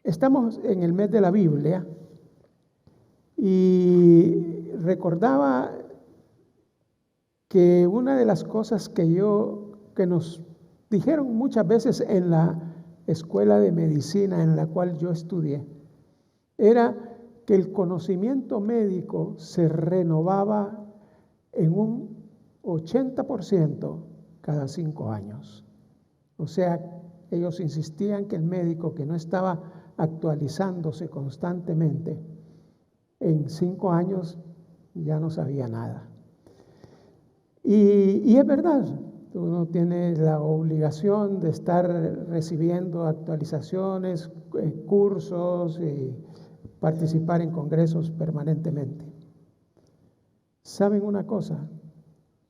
Estamos en el mes de la Biblia y recordaba que una de las cosas que nos dijeron muchas veces en la escuela de medicina en la cual yo estudié, era que el conocimiento médico se renovaba en un 80% cada 5 años. O sea, ellos insistían que el médico que no estaba actualizándose constantemente, en 5 años ya no sabía nada. Y es verdad, uno tiene la obligación de estar recibiendo actualizaciones, cursos y participar en congresos permanentemente. ¿Saben una cosa?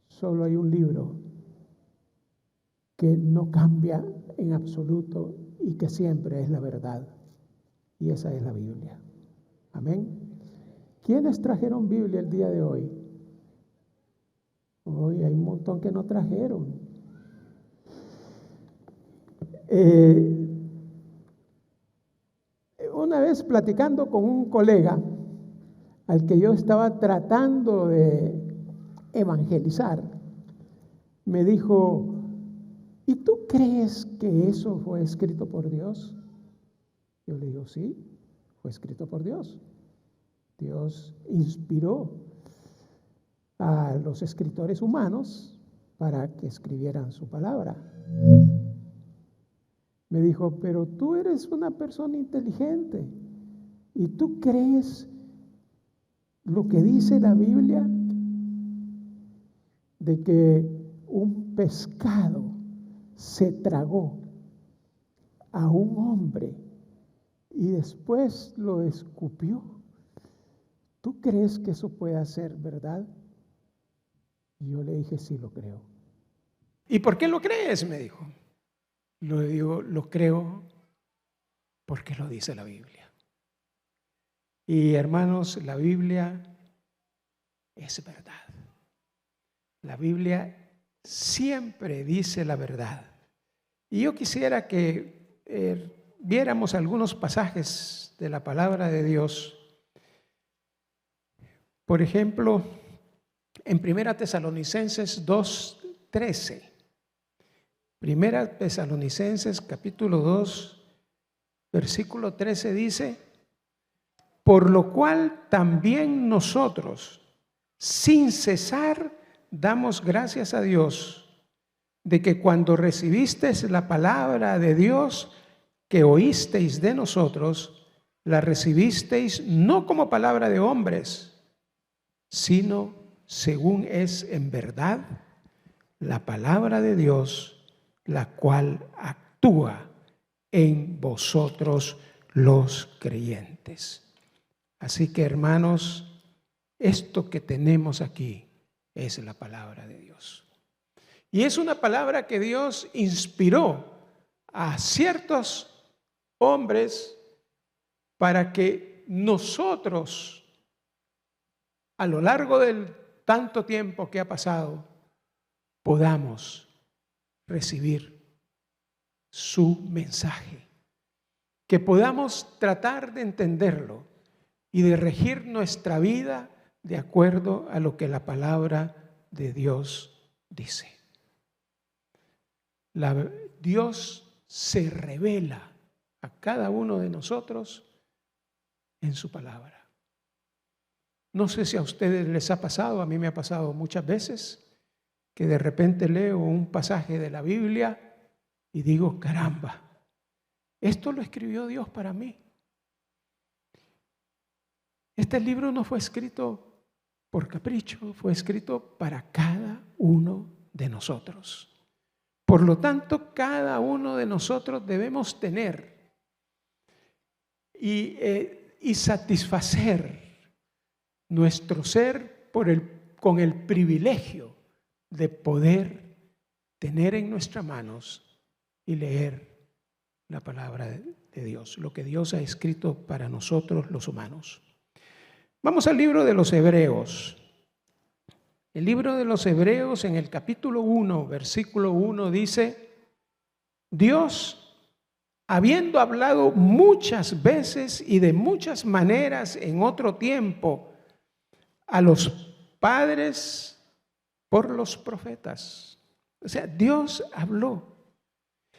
Solo hay un libro que no cambia en absoluto y que siempre es la verdad. Y esa es la Biblia. Amén. ¿Quiénes trajeron Biblia el día de hoy? Hoy hay un montón que no trajeron. Una vez platicando con un colega al que yo estaba tratando de evangelizar, me dijo: ¿y tú crees que eso fue escrito por Dios? Yo le digo: sí, fue escrito por Dios. Dios inspiró a los escritores humanos para que escribieran su palabra. Me dijo: pero tú eres una persona inteligente y tú crees lo que dice la Biblia de que un pescado se tragó a un hombre y después lo escupió. ¿Tú crees que eso pueda ser verdad? Y yo le dije: sí, lo creo. ¿Y por qué lo crees?, me dijo. Le digo: lo creo porque lo dice la Biblia. Y hermanos, la Biblia es verdad. La Biblia siempre dice la verdad. Y yo quisiera que viéramos algunos pasajes de la palabra de Dios. Por ejemplo, en 1 Tesalonicenses 2:13. 1 Tesalonicenses capítulo 2, versículo 13 dice: por lo cual también nosotros, sin cesar, damos gracias a Dios de que cuando recibisteis la palabra de Dios que oísteis de nosotros, la recibisteis no como palabra de hombres, sino según es en verdad la palabra de Dios, la cual actúa en vosotros los creyentes. Así que, hermanos, esto que tenemos aquí es la palabra de Dios. Y es una palabra que Dios inspiró a ciertos hombres para que nosotros, a lo largo del tanto tiempo que ha pasado, podamos recibir su mensaje, que podamos tratar de entenderlo y de regir nuestra vida de acuerdo a lo que la palabra de Dios dice. Dios se revela a cada uno de nosotros en su palabra. No sé si a ustedes les ha pasado, a mí me ha pasado muchas veces, que de repente leo un pasaje de la Biblia y digo: caramba, esto lo escribió Dios para mí. Este libro no fue escrito por capricho, fue escrito para cada uno de nosotros. Por lo tanto, cada uno de nosotros debemos tener y satisfacer nuestro ser con el privilegio de poder tener en nuestras manos y leer la palabra de Dios, lo que Dios ha escrito para nosotros los humanos. Vamos al libro de los Hebreos. El libro de los Hebreos en el capítulo 1, versículo 1 dice: Dios, habiendo hablado muchas veces y de muchas maneras en otro tiempo a los padres por los profetas. O sea, Dios habló.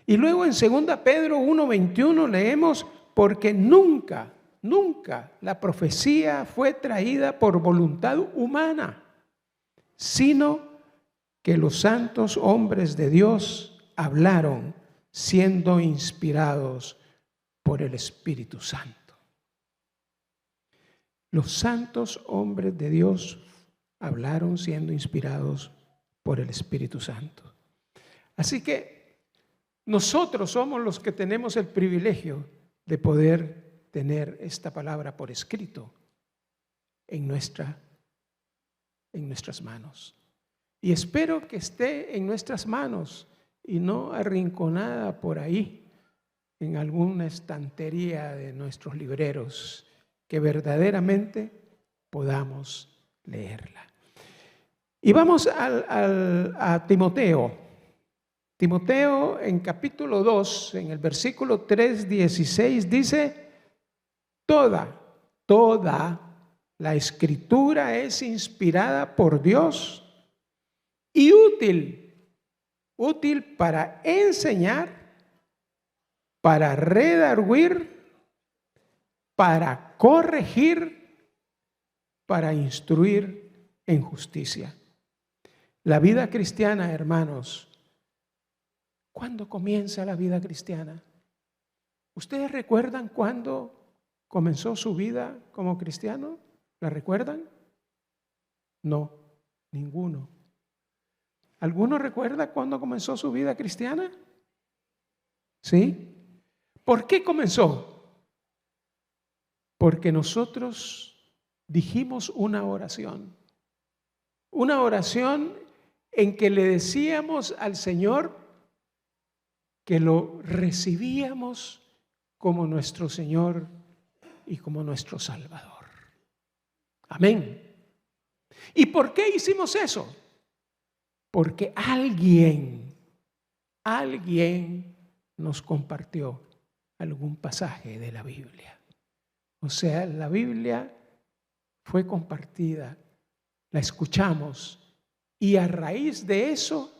Y luego en 2 Pedro 1:21 leemos: porque nunca la profecía fue traída por voluntad humana, sino que los santos hombres de Dios hablaron siendo inspirados por el Espíritu Santo. Los santos hombres de Dios hablaron siendo inspirados por el Espíritu Santo. Así que nosotros somos los que tenemos el privilegio de poder tener esta palabra por escrito en nuestras manos. Y espero que esté en nuestras manos y no arrinconada por ahí en alguna estantería de nuestros libreros, que verdaderamente podamos leerla. Y vamos a Timoteo. Timoteo en capítulo 2, en el versículo 3:16 dice: Toda la escritura es inspirada por Dios y útil para enseñar, para redarguir, para corregir, para instruir en justicia. La vida cristiana, hermanos, ¿cuándo comienza la vida cristiana? ¿Ustedes recuerdan cuándo comenzó su vida como cristiano? ¿La recuerdan? No, ninguno. ¿Alguno recuerda cuándo comenzó su vida cristiana? ¿Sí? ¿Por qué comenzó? Porque nosotros dijimos una oración en que le decíamos al Señor que lo recibíamos como nuestro Señor y como nuestro Salvador. Amén. ¿Y por qué hicimos eso? Porque alguien nos compartió algún pasaje de la Biblia. O sea, la Biblia fue compartida, la escuchamos y a raíz de eso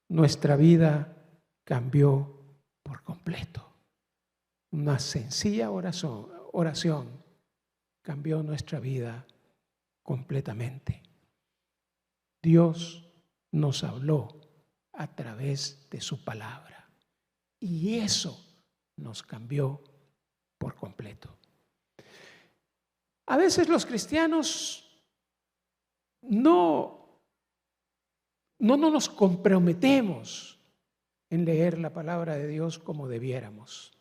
nuestra vida cambió por completo. Una sencilla oración cambió nuestra vida completamente. Dios nos habló a través de su palabra y eso nos cambió por completo. A veces los cristianos no nos comprometemos en leer la palabra de Dios como debiéramos.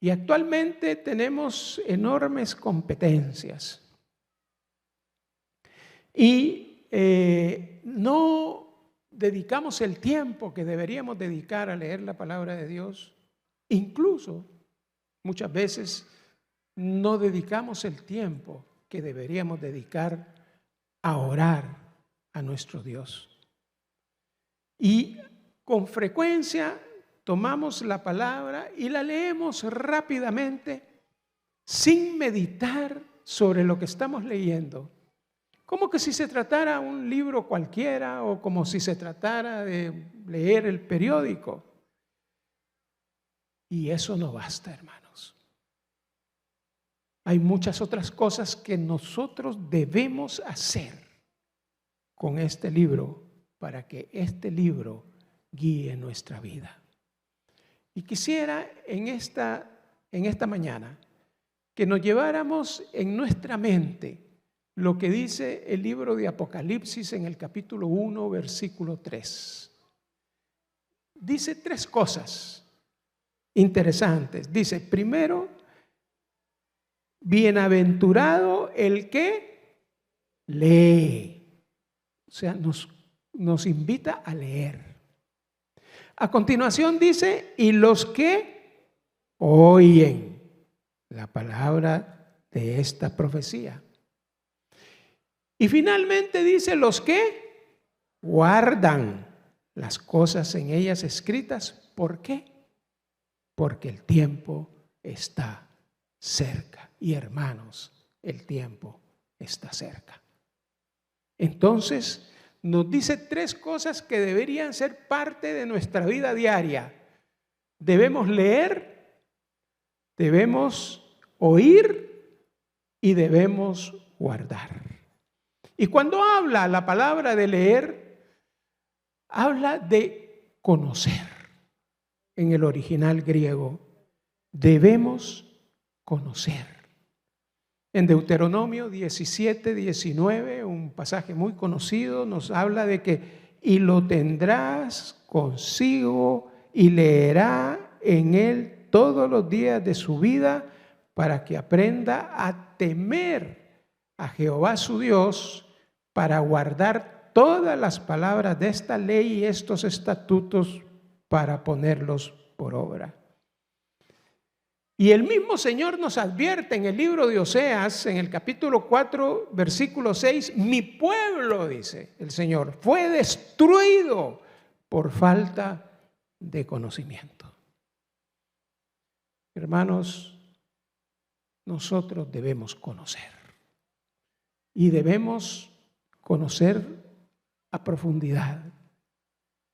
Y actualmente tenemos enormes competencias. Y no dedicamos el tiempo que deberíamos dedicar a leer la palabra de Dios. Incluso muchas veces no dedicamos el tiempo que deberíamos dedicar a orar a nuestro Dios. Y con frecuencia tomamos la palabra y la leemos rápidamente sin meditar sobre lo que estamos leyendo. Como que si se tratara un libro cualquiera o como si se tratara de leer el periódico. Y eso no basta, hermanos. Hay muchas otras cosas que nosotros debemos hacer con este libro para que este libro guíe nuestra vida. Y quisiera en esta mañana que nos lleváramos en nuestra mente lo que dice el libro de Apocalipsis en el capítulo 1, versículo 3. Dice 3 cosas interesantes. Dice, primero, bienaventurado el que lee. O sea, nos nos invita a leer. A continuación dice, y los que oyen la palabra de esta profecía. Y finalmente dice, los que guardan las cosas en ellas escritas. ¿Por qué? Porque el tiempo está cerca. Y hermanos, el tiempo está cerca. Entonces, nos dice 3 cosas que deberían ser parte de nuestra vida diaria. Debemos leer, debemos oír y debemos guardar. Y cuando habla la palabra de leer, habla de conocer. En el original griego, debemos conocer. En Deuteronomio 17, 19, un pasaje muy conocido, nos habla de que y lo tendrás consigo y leerá en él todos los días de su vida para que aprenda a temer a Jehová su Dios, para guardar todas las palabras de esta ley y estos estatutos para ponerlos por obra. Y el mismo Señor nos advierte en el libro de Oseas, en el capítulo 4, versículo 6, mi pueblo, dice el Señor, fue destruido por falta de conocimiento. Hermanos, nosotros debemos conocer. Y debemos conocer a profundidad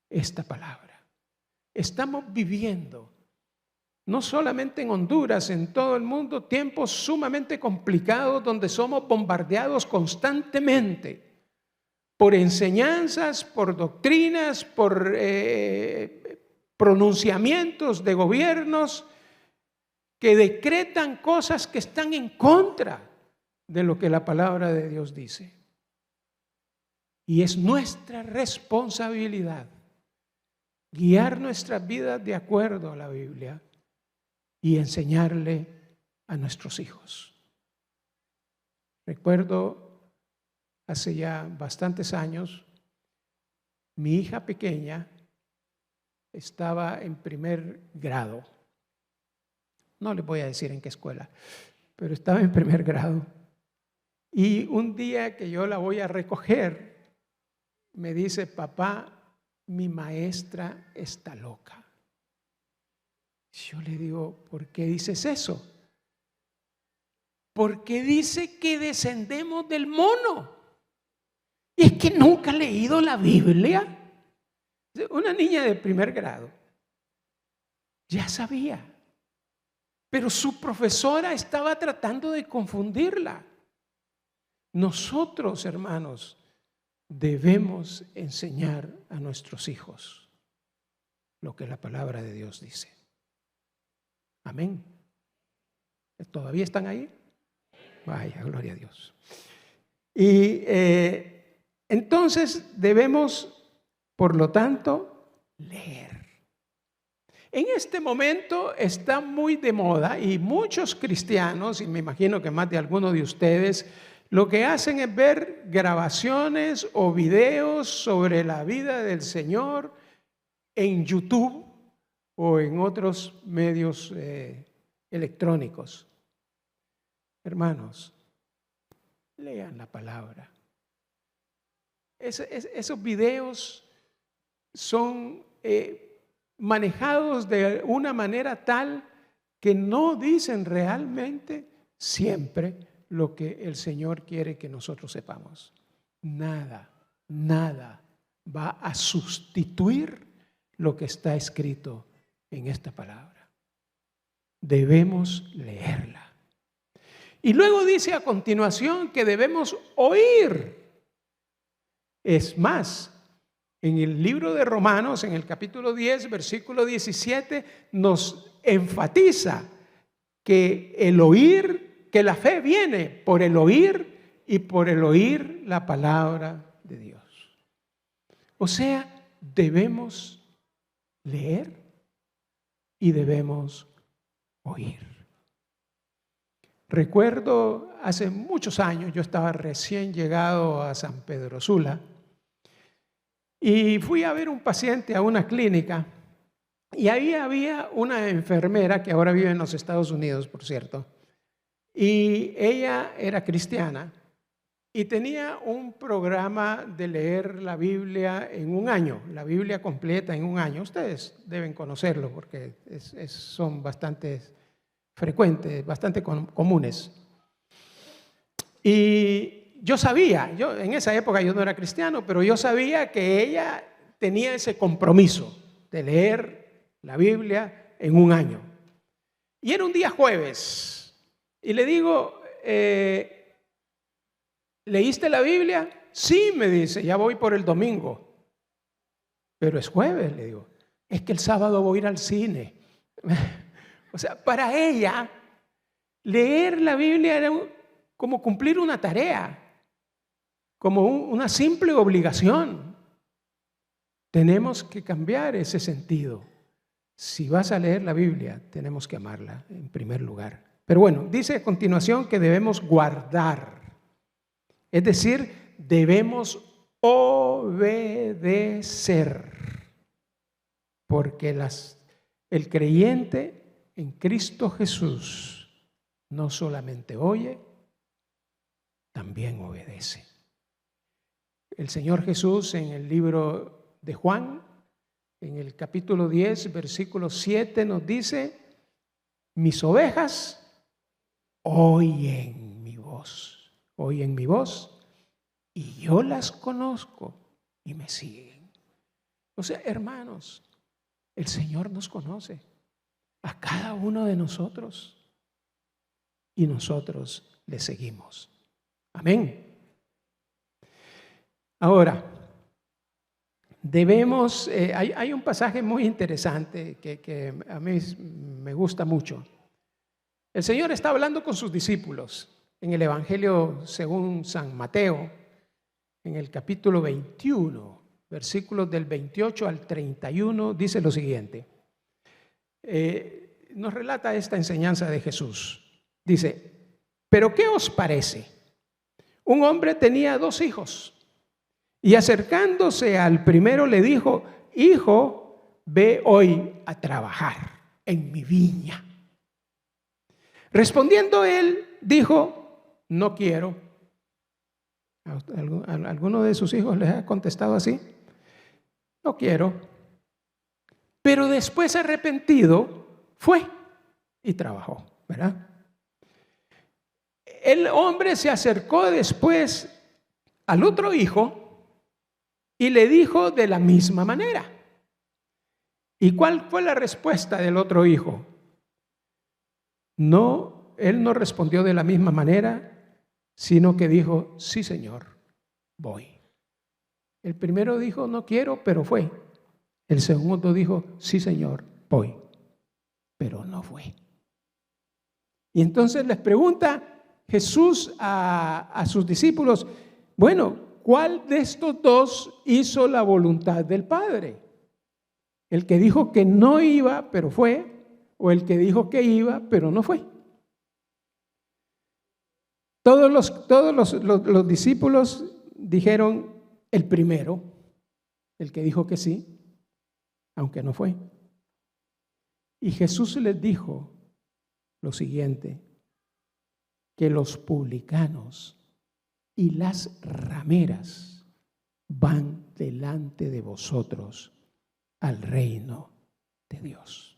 esta palabra. Estamos viviendo, no solamente en Honduras, en todo el mundo, tiempos sumamente complicados donde somos bombardeados constantemente por enseñanzas, por doctrinas, por pronunciamientos de gobiernos que decretan cosas que están en contra de lo que la palabra de Dios dice. Y es nuestra responsabilidad guiar nuestras vidas de acuerdo a la Biblia y enseñarle a nuestros hijos. Recuerdo hace ya bastantes años, mi hija pequeña estaba en primer grado. No les voy a decir en qué escuela, pero estaba en primer grado. Y un día que yo la voy a recoger, me dice, papá, mi maestra está loca. Yo le digo, ¿por qué dices eso? Porque dice que descendemos del mono. Y es que nunca ha leído la Biblia. Una niña de primer grado ya sabía, pero su profesora estaba tratando de confundirla. Nosotros, hermanos, debemos enseñar a nuestros hijos lo que la palabra de Dios dice. Amén. ¿Todavía están ahí? Vaya, gloria a Dios. Y entonces debemos, por lo tanto, leer. En este momento está muy de moda y muchos cristianos, y me imagino que más de algunos de ustedes, lo que hacen es ver grabaciones o videos sobre la vida del Señor en YouTube o en otros medios electrónicos. Hermanos, lean la palabra. Esos videos son manejados de una manera tal que no dicen realmente siempre lo que el Señor quiere que nosotros sepamos. Nada va a sustituir lo que está escrito en esta palabra. Debemos leerla. Y luego dice a continuación que debemos oír. Es más, en el libro de Romanos, en el capítulo 10, versículo 17, nos enfatiza que el oír, que la fe viene por el oír y por el oír la palabra de Dios. O sea, debemos leer y debemos oír. Recuerdo hace muchos años, yo estaba recién llegado a San Pedro Sula Y fui a ver un paciente a una clínica y ahí había una enfermera que ahora vive en los Estados Unidos, por cierto, y ella era cristiana y tenía un programa de leer la Biblia en un año, la Biblia completa en un año. Ustedes deben conocerlo porque son bastante frecuentes, bastante comunes. Y yo sabía, en esa época yo no era cristiano, pero yo sabía que ella tenía ese compromiso de leer la Biblia en un año. Y era un día jueves. Y le digo, ¿leíste la Biblia? Sí, me dice, ya voy por el domingo. Pero es jueves, le digo. Es que el sábado voy a ir al cine. O sea, para ella, leer la Biblia era como cumplir una tarea, como una simple obligación. Tenemos que cambiar ese sentido. Si vas a leer la Biblia, tenemos que amarla en primer lugar. Pero bueno, dice a continuación que debemos guardar. Es decir, debemos obedecer. Porque el creyente en Cristo Jesús no solamente oye, también obedece. El Señor Jesús en el libro de Juan, en el capítulo 10, versículo 7, nos dice: mis ovejas oyen mi voz, y yo las conozco y me siguen. O sea, hermanos, el Señor nos conoce a cada uno de nosotros y nosotros le seguimos. Amén. Ahora, debemos, hay un pasaje muy interesante que a mí me gusta mucho. El Señor está hablando con sus discípulos en el Evangelio según San Mateo, en el capítulo 21, versículos del 28 al 31, dice lo siguiente. Nos relata esta enseñanza de Jesús. Dice: ¿pero qué os parece? Un hombre tenía 2 hijos. Y acercándose al primero le dijo: hijo, ve hoy a trabajar en mi viña. Respondiendo él, dijo: no quiero. ¿Alguno de sus hijos les ha contestado así? No quiero. Pero después, arrepentido, fue y trabajó, ¿verdad? El hombre se acercó después al otro hijo y le dijo de la misma manera. ¿Y cuál fue la respuesta del otro hijo? No, él no respondió de la misma manera, sino que dijo: sí, Señor, voy. El primero dijo: no quiero, pero fue. El segundo dijo: sí, Señor, voy, pero no fue. Y entonces les pregunta Jesús a sus discípulos: bueno, ¿cuál de estos 2 hizo la voluntad del Padre? ¿El que dijo que no iba, pero fue? ¿O el que dijo que iba, pero no fue? Todos los discípulos dijeron el primero, el que dijo que sí, aunque no fue. Y Jesús les dijo lo siguiente: que los publicanos y las rameras van delante de vosotros al reino de Dios.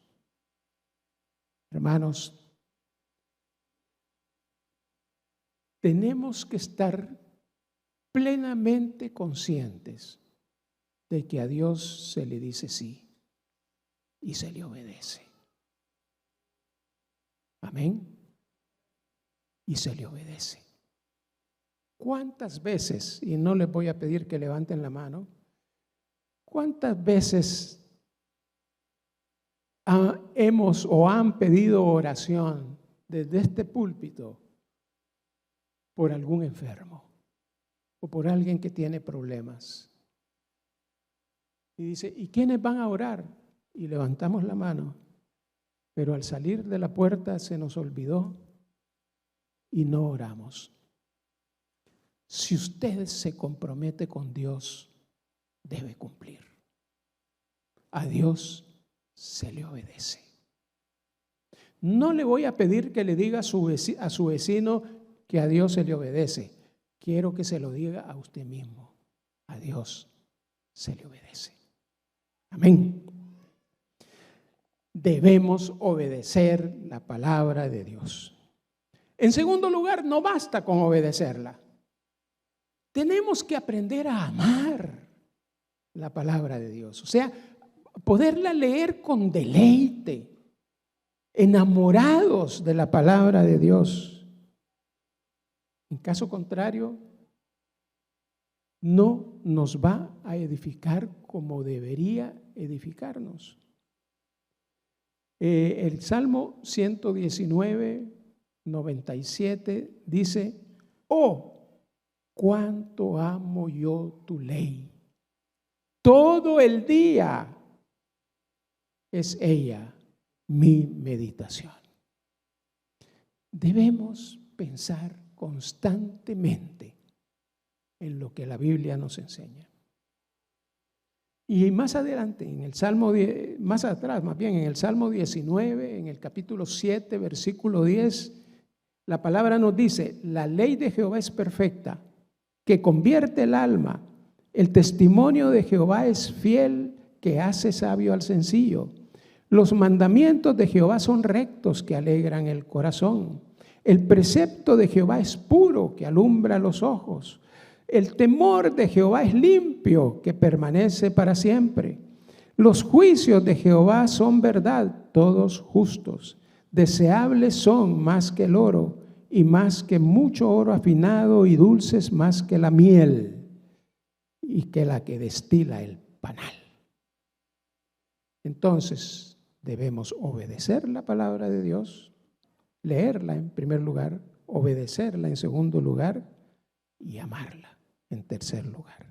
Hermanos, tenemos que estar plenamente conscientes de que a Dios se le dice sí y se le obedece. Amén. Y se le obedece. ¿Cuántas veces, y no les voy a pedir que levanten la mano, cuántas veces hemos o han pedido oración desde este púlpito por algún enfermo o por alguien que tiene problemas? Y dice: ¿y quiénes van a orar? Y levantamos la mano, pero al salir de la puerta se nos olvidó y no oramos. Si usted se compromete con Dios debe cumplir. A Dios se le obedece. No le voy a pedir que le diga a su vecino que a Dios se le obedece. Quiero que se lo diga a usted mismo. A Dios se le obedece. Amén. Debemos obedecer la palabra de Dios. En segundo lugar, no basta con obedecerla. Tenemos que aprender a amar la palabra de Dios. O sea, poderla leer con deleite, enamorados de la palabra de Dios. En caso contrario, no nos va a edificar como debería edificarnos. El Salmo 119, 97 dice: oh, cuánto amo yo tu ley. Todo el día es ella mi meditación. Debemos pensar constantemente en lo que la Biblia nos enseña. Y más adelante, en el Salmo, más atrás, más bien en el Salmo 19, en el capítulo 7, versículo 10, la palabra nos dice: la ley de Jehová es perfecta, que convierte el alma. El testimonio de Jehová es fiel, que hace sabio al sencillo. Los mandamientos de Jehová son rectos, que alegran el corazón. El precepto de Jehová es puro, que alumbra los ojos. El temor de Jehová es limpio, que permanece para siempre. Los juicios de Jehová son verdad, todos justos. Deseables son más que el oro, y más que mucho oro afinado, y dulces más que la miel, y que la que destila el panal. Entonces, debemos obedecer la palabra de Dios, leerla en primer lugar, obedecerla en segundo lugar y amarla en tercer lugar.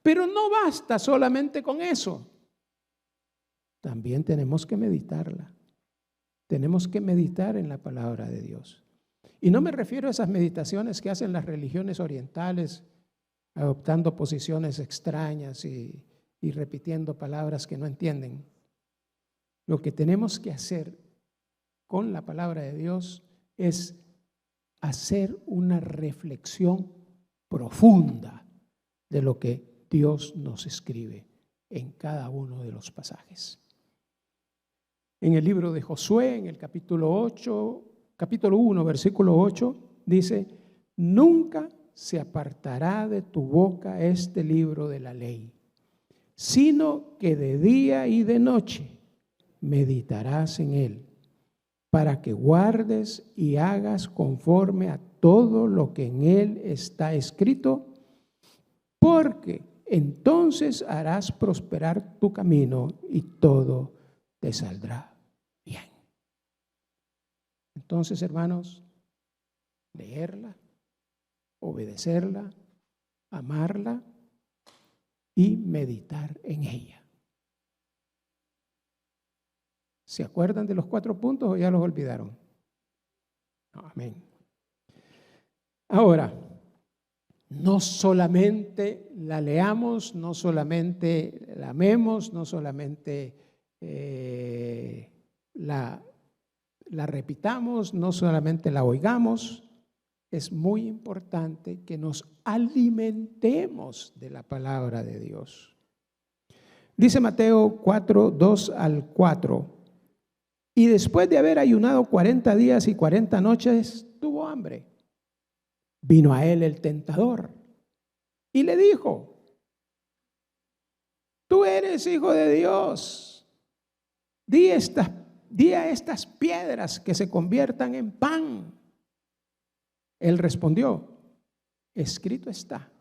Pero no basta solamente con eso. También tenemos que meditarla. Tenemos que meditar en la palabra de Dios. Y no me refiero a esas meditaciones que hacen las religiones orientales, adoptando posiciones extrañas y repitiendo palabras que no entienden. Lo que tenemos que hacer con la palabra de Dios es hacer una reflexión profunda de lo que Dios nos escribe en cada uno de los pasajes. En el libro de Josué, en el capítulo 1, versículo 8, dice: nunca se apartará de tu boca este libro de la ley, sino que de día y de noche meditarás en él, para que guardes y hagas conforme a todo lo que en él está escrito, porque entonces harás prosperar tu camino y todo te saldrá bien. Entonces, hermanos, leerla, obedecerla, amarla y meditar en ella. ¿Se acuerdan de los 4 puntos o ya los olvidaron? Amén. Ahora, no solamente la leamos, no solamente la amemos, no solamente la repitamos, no solamente la oigamos. Es muy importante que nos alimentemos de la palabra de Dios. Dice Mateo 4, 2 al 4. Y después de haber ayunado 40 días y 40 noches, tuvo hambre. Vino a él el tentador y le dijo: tú eres hijo de Dios. Di a estas piedras que se conviertan en pan. Él respondió: escrito está,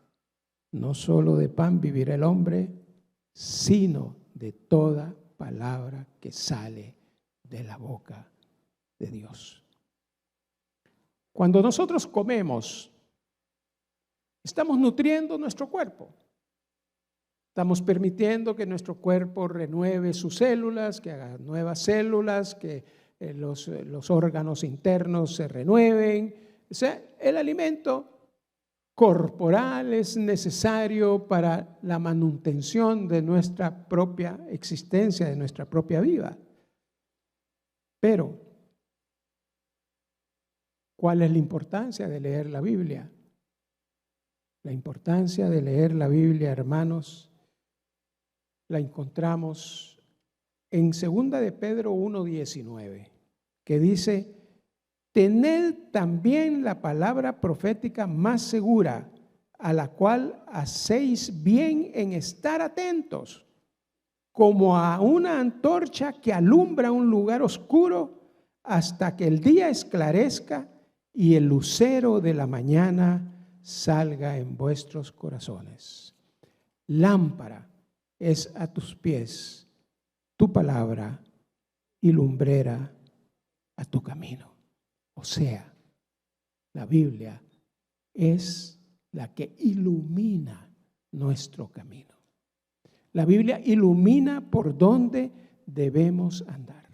no solo de pan vivirá el hombre, sino de toda palabra que sale de la boca de Dios. Cuando nosotros comemos, estamos nutriendo nuestro cuerpo. Estamos permitiendo que nuestro cuerpo renueve sus células, que haga nuevas células, que los órganos internos se renueven. O sea, el alimento corporal es necesario para la manutención de nuestra propia existencia, de nuestra propia vida. Pero, ¿cuál es la importancia de leer la Biblia? La importancia de leer la Biblia, hermanos, la encontramos en 2 de Pedro 1:19, que dice: tened también la palabra profética más segura, a la cual hacéis bien en estar atentos, como a una antorcha que alumbra un lugar oscuro hasta que el día esclarezca y el lucero de la mañana salga en vuestros corazones. Lámpara es a tus pies tu palabra y lumbrera a tu camino. O sea, la Biblia es la que ilumina nuestro camino. La Biblia ilumina por donde debemos andar.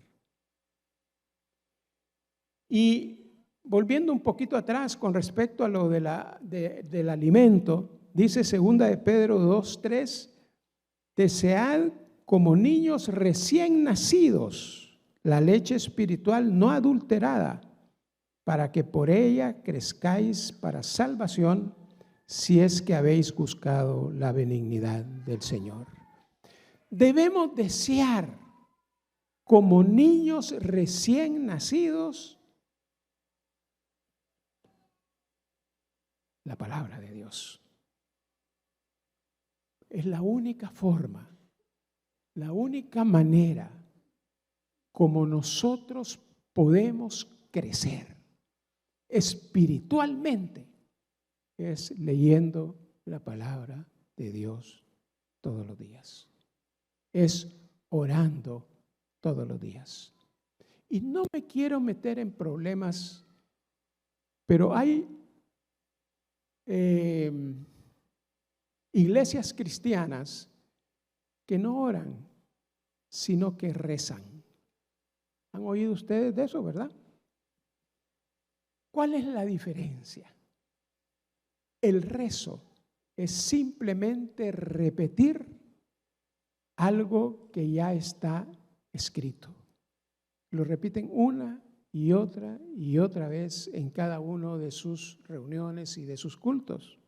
Y volviendo un poquito atrás con respecto a lo del alimento, dice 2 de Pedro 2:3, desead como niños recién nacidos la leche espiritual no adulterada, para que por ella crezcáis para salvación, si es que habéis buscado la benignidad del Señor. Debemos desear como niños recién nacidos la palabra de Dios. Es la única forma, la única manera como nosotros podemos crecer espiritualmente, es leyendo la palabra de Dios todos los días. Es orando todos los días. Y no me quiero meter en problemas, pero hay iglesias cristianas que no oran, sino que rezan. ¿Han oído ustedes de eso, verdad? ¿Cuál es la diferencia? El rezo es simplemente repetir algo que ya está escrito. Lo repiten una y otra vez en cada uno de sus reuniones y de sus cultos.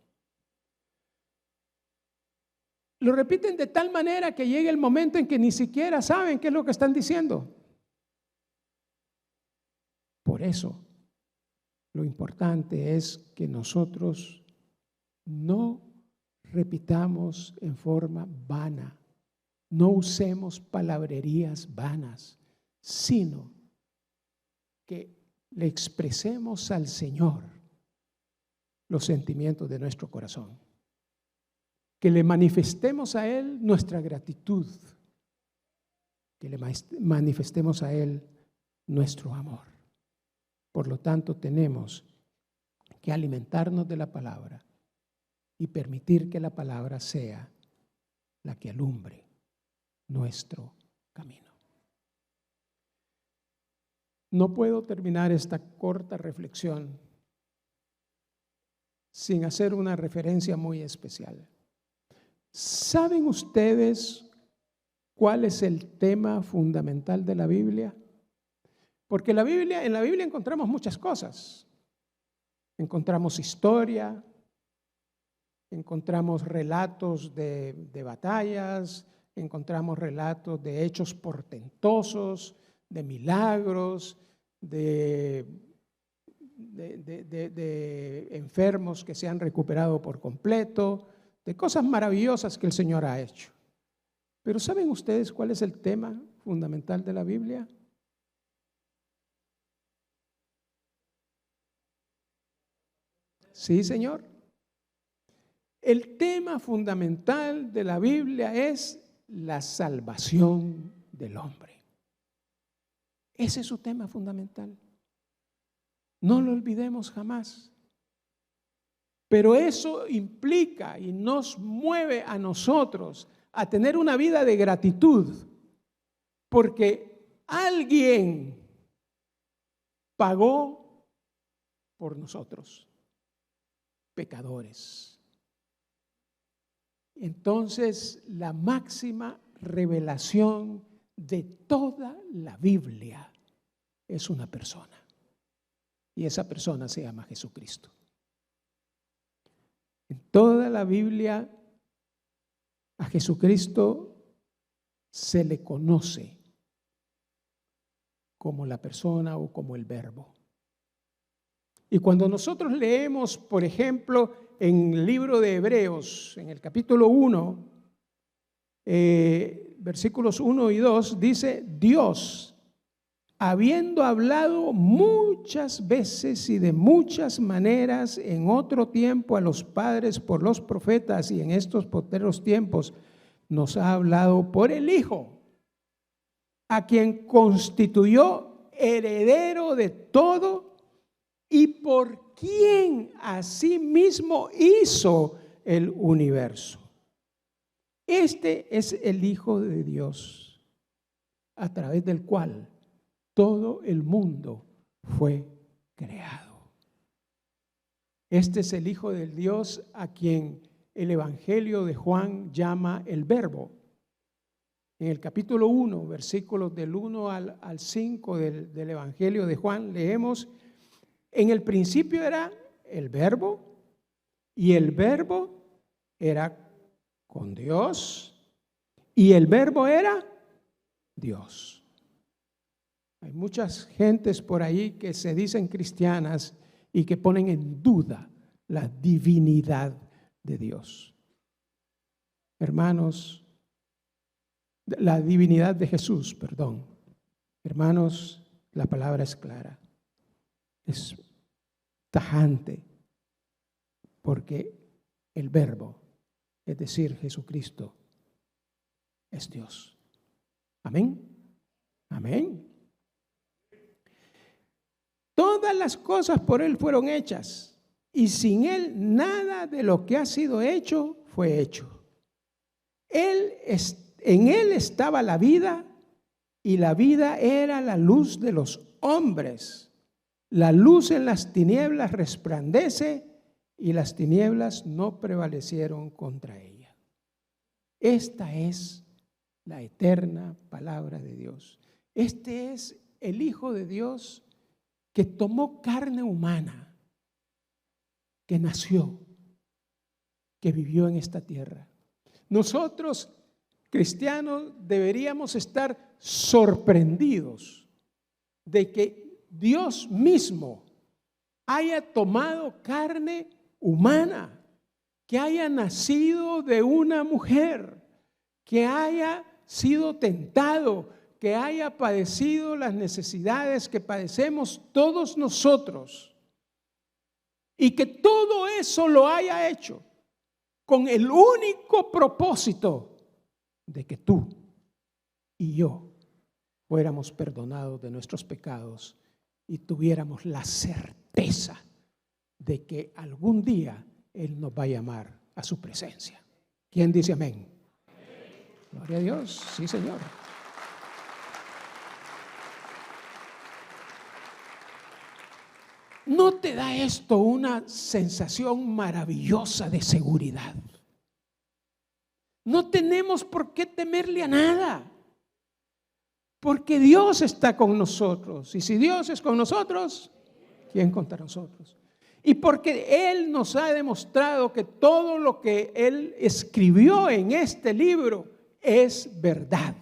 Lo repiten de tal manera que llega el momento en que ni siquiera saben qué es lo que están diciendo. Por eso, lo importante es que nosotros no repitamos en forma vana, no usemos palabrerías vanas, sino que le expresemos al Señor los sentimientos de nuestro corazón, que le manifestemos a Él nuestra gratitud, que le manifestemos a Él nuestro amor. Por lo tanto, tenemos que alimentarnos de la palabra y permitir que la palabra sea la que alumbre nuestro camino. No puedo terminar esta corta reflexión sin hacer una referencia muy especial. ¿Saben ustedes cuál es el tema fundamental de la Biblia? Porque en la Biblia encontramos muchas cosas. Encontramos historia, encontramos relatos de batallas, encontramos relatos de hechos portentosos, de milagros, de enfermos que se han recuperado por completo, de cosas maravillosas que el Señor ha hecho. Pero ¿saben ustedes cuál es el tema fundamental de la Biblia? Sí, Señor. El tema fundamental de la Biblia es la salvación del hombre. Ese es su tema fundamental. No lo olvidemos jamás. Pero eso implica y nos mueve a nosotros a tener una vida de gratitud, porque alguien pagó por nosotros. pecadores. Entonces, la máxima revelación de toda la Biblia es una persona. Y esa persona se llama Jesucristo. En toda la Biblia a Jesucristo se le conoce como la persona o como el verbo. Y cuando nosotros leemos, por ejemplo, en el libro de Hebreos, en el capítulo 1, versículos 1 y 2, dice: Dios, habiendo hablado muchas veces y de muchas maneras en otro tiempo a los padres por los profetas, y en estos postreros tiempos nos ha hablado por el Hijo, a quien constituyó heredero de todo y por quien asimismo hizo el universo. Este es el Hijo de Dios, a través del cual todo el mundo fue creado. Este es el Hijo del Dios a quien el Evangelio de Juan llama el Verbo. En el capítulo 1, versículos del 1 al 5 del Evangelio de Juan, leemos: en el principio era el Verbo, y el Verbo era con Dios, y el Verbo era Dios. Hay muchas gentes por ahí que se dicen cristianas y que ponen en duda la divinidad de Dios. Hermanos, la divinidad de Jesús, perdón. Hermanos, la palabra es clara, es tajante, porque el Verbo, es decir, Jesucristo, es Dios. Amén. Amén. Todas las cosas por Él fueron hechas, y sin Él nada de lo que ha sido hecho fue hecho. En Él estaba la vida, y la vida era la luz de los hombres. La luz en las tinieblas resplandece, y las tinieblas no prevalecieron contra ella. Esta es la eterna palabra de Dios. Este es el Hijo de Dios que tomó carne humana, que nació, que vivió en esta tierra. Nosotros, cristianos, deberíamos estar sorprendidos de que Dios mismo haya tomado carne humana, que haya nacido de una mujer, que haya sido tentado, que haya padecido las necesidades que padecemos todos nosotros, y que todo eso lo haya hecho con el único propósito de que tú y yo fuéramos perdonados de nuestros pecados y tuviéramos la certeza de que algún día Él nos va a llamar a su presencia. ¿Quién dice amén? Gloria a Dios, sí, Señor. ¿No te da esto una sensación maravillosa de seguridad? No tenemos por qué temerle a nada, porque Dios está con nosotros. Y si Dios es con nosotros, ¿quién contra nosotros? Y porque Él nos ha demostrado que todo lo que Él escribió en este libro es verdad.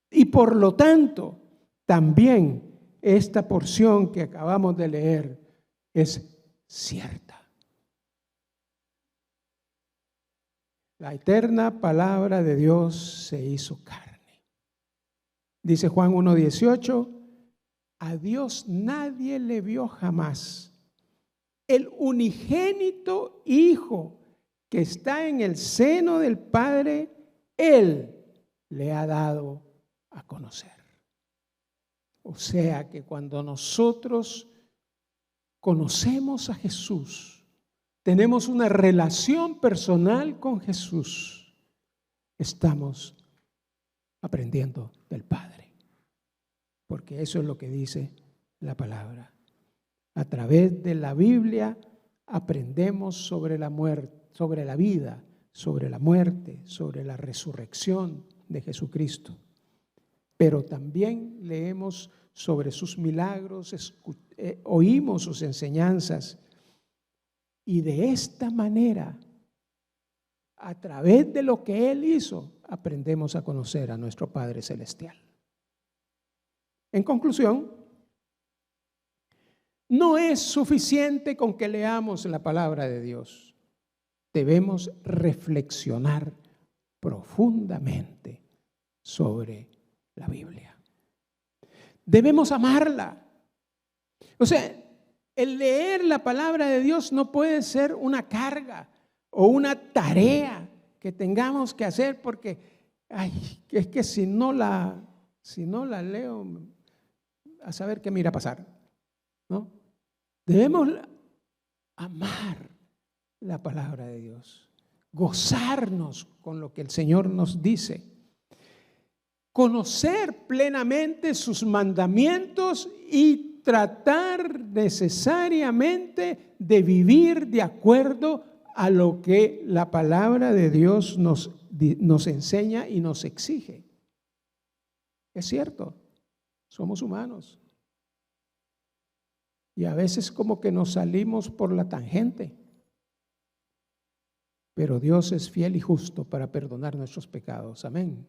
Y por lo tanto, también esta porción que acabamos de leer es cierta. La eterna palabra de Dios se hizo carne. Dice Juan 1:18, a Dios nadie le vio jamás. El unigénito Hijo que está en el seno del Padre, Él le ha dado a conocer. O sea que cuando nosotros conocemos a Jesús, tenemos una relación personal con Jesús, estamos aprendiendo del Padre. Porque eso es lo que dice la palabra. A través de la Biblia aprendemos sobre la muerte, sobre la vida, sobre la muerte, sobre la resurrección de Jesucristo. Pero también leemos sobre sus milagros, oímos sus enseñanzas, y de esta manera, a través de lo que Él hizo, aprendemos a conocer a nuestro Padre Celestial. En conclusión, no es suficiente con que leamos la palabra de Dios. Debemos reflexionar profundamente sobre la Biblia. Debemos amarla. O sea, el leer la palabra de Dios no puede ser una carga o una tarea que tengamos que hacer porque, es que si no la leo, a saber qué me irá a pasar, ¿no? Debemos amar la palabra de Dios, gozarnos con lo que el Señor nos dice, conocer plenamente sus mandamientos y tratar necesariamente de vivir de acuerdo a lo que la palabra de Dios nos enseña y nos exige. Es cierto, somos humanos y a veces como que nos salimos por la tangente, pero Dios es fiel y justo para perdonar nuestros pecados. Amén.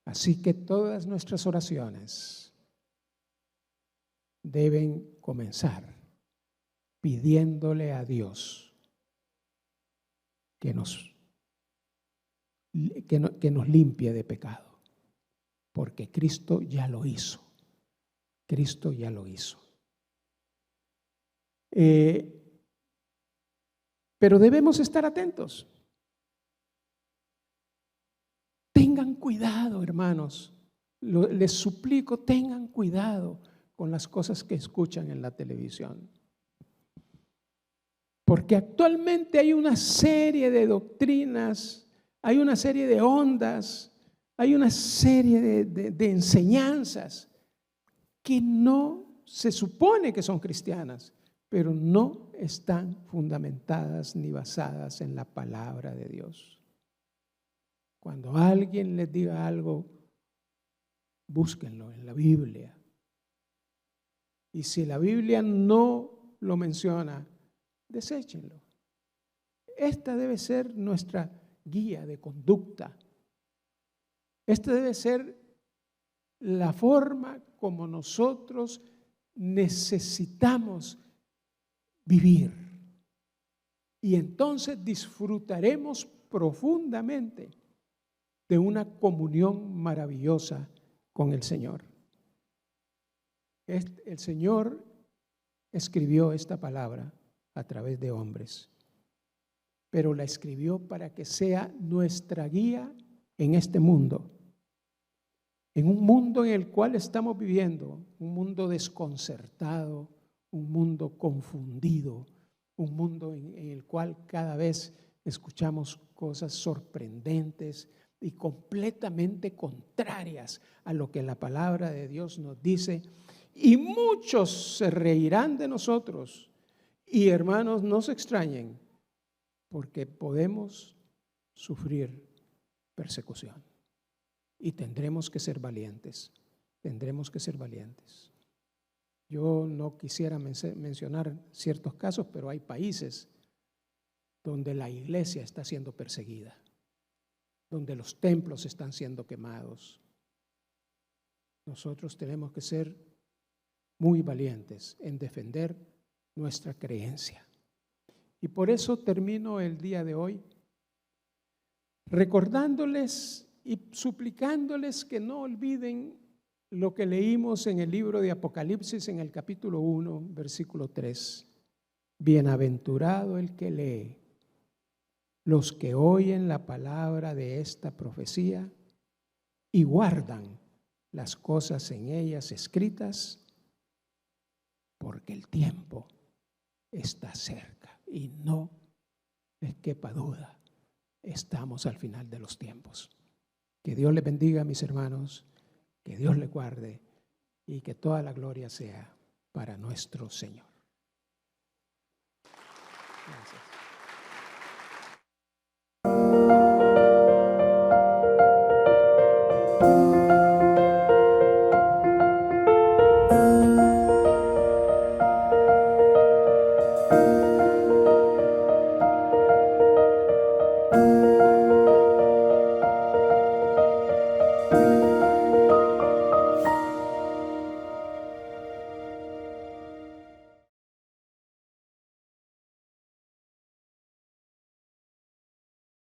Así que todas nuestras oraciones deben comenzar pidiéndole a Dios que nos limpie de pecado, porque Cristo ya lo hizo. Cristo ya lo hizo. Pero debemos estar atentos. Tengan cuidado, hermanos. Les suplico, tengan cuidado con las cosas que escuchan en la televisión. Porque actualmente hay una serie de doctrinas, hay una serie de ondas, hay una serie de enseñanzas que no se supone que son cristianas, pero no están fundamentadas ni basadas en la palabra de Dios. Cuando alguien les diga algo, búsquenlo en la Biblia. Y si la Biblia no lo menciona, deséchenlo. Esta debe ser nuestra guía de conducta. Esta debe ser la forma como nosotros necesitamos vivir. Y entonces disfrutaremos profundamente de una comunión maravillosa con el Señor. El Señor escribió esta palabra a través de hombres, pero la escribió para que sea nuestra guía en este mundo, en un mundo en el cual estamos viviendo, un mundo desconcertado, un mundo confundido, un mundo en el cual cada vez escuchamos cosas sorprendentes y completamente contrarias a lo que la palabra de Dios nos dice, y muchos se reirán de nosotros. Y hermanos, no se extrañen, porque podemos sufrir persecución y tendremos que ser valientes, tendremos que ser valientes. Yo no quisiera mencionar ciertos casos, pero hay países donde la iglesia está siendo perseguida, donde los templos están siendo quemados. Nosotros tenemos que ser muy valientes en defender nuestra creencia. Y por eso termino el día de hoy recordándoles y suplicándoles que no olviden lo que leímos en el libro de Apocalipsis en el capítulo 1, versículo 3. Bienaventurado el que lee, los que oyen la palabra de esta profecía y guardan las cosas en ellas escritas, porque el tiempo está cerca y no les quepa duda, estamos al final de los tiempos. Que Dios les bendiga, mis hermanos, que Dios les guarde y que toda la gloria sea para nuestro Señor. Gracias.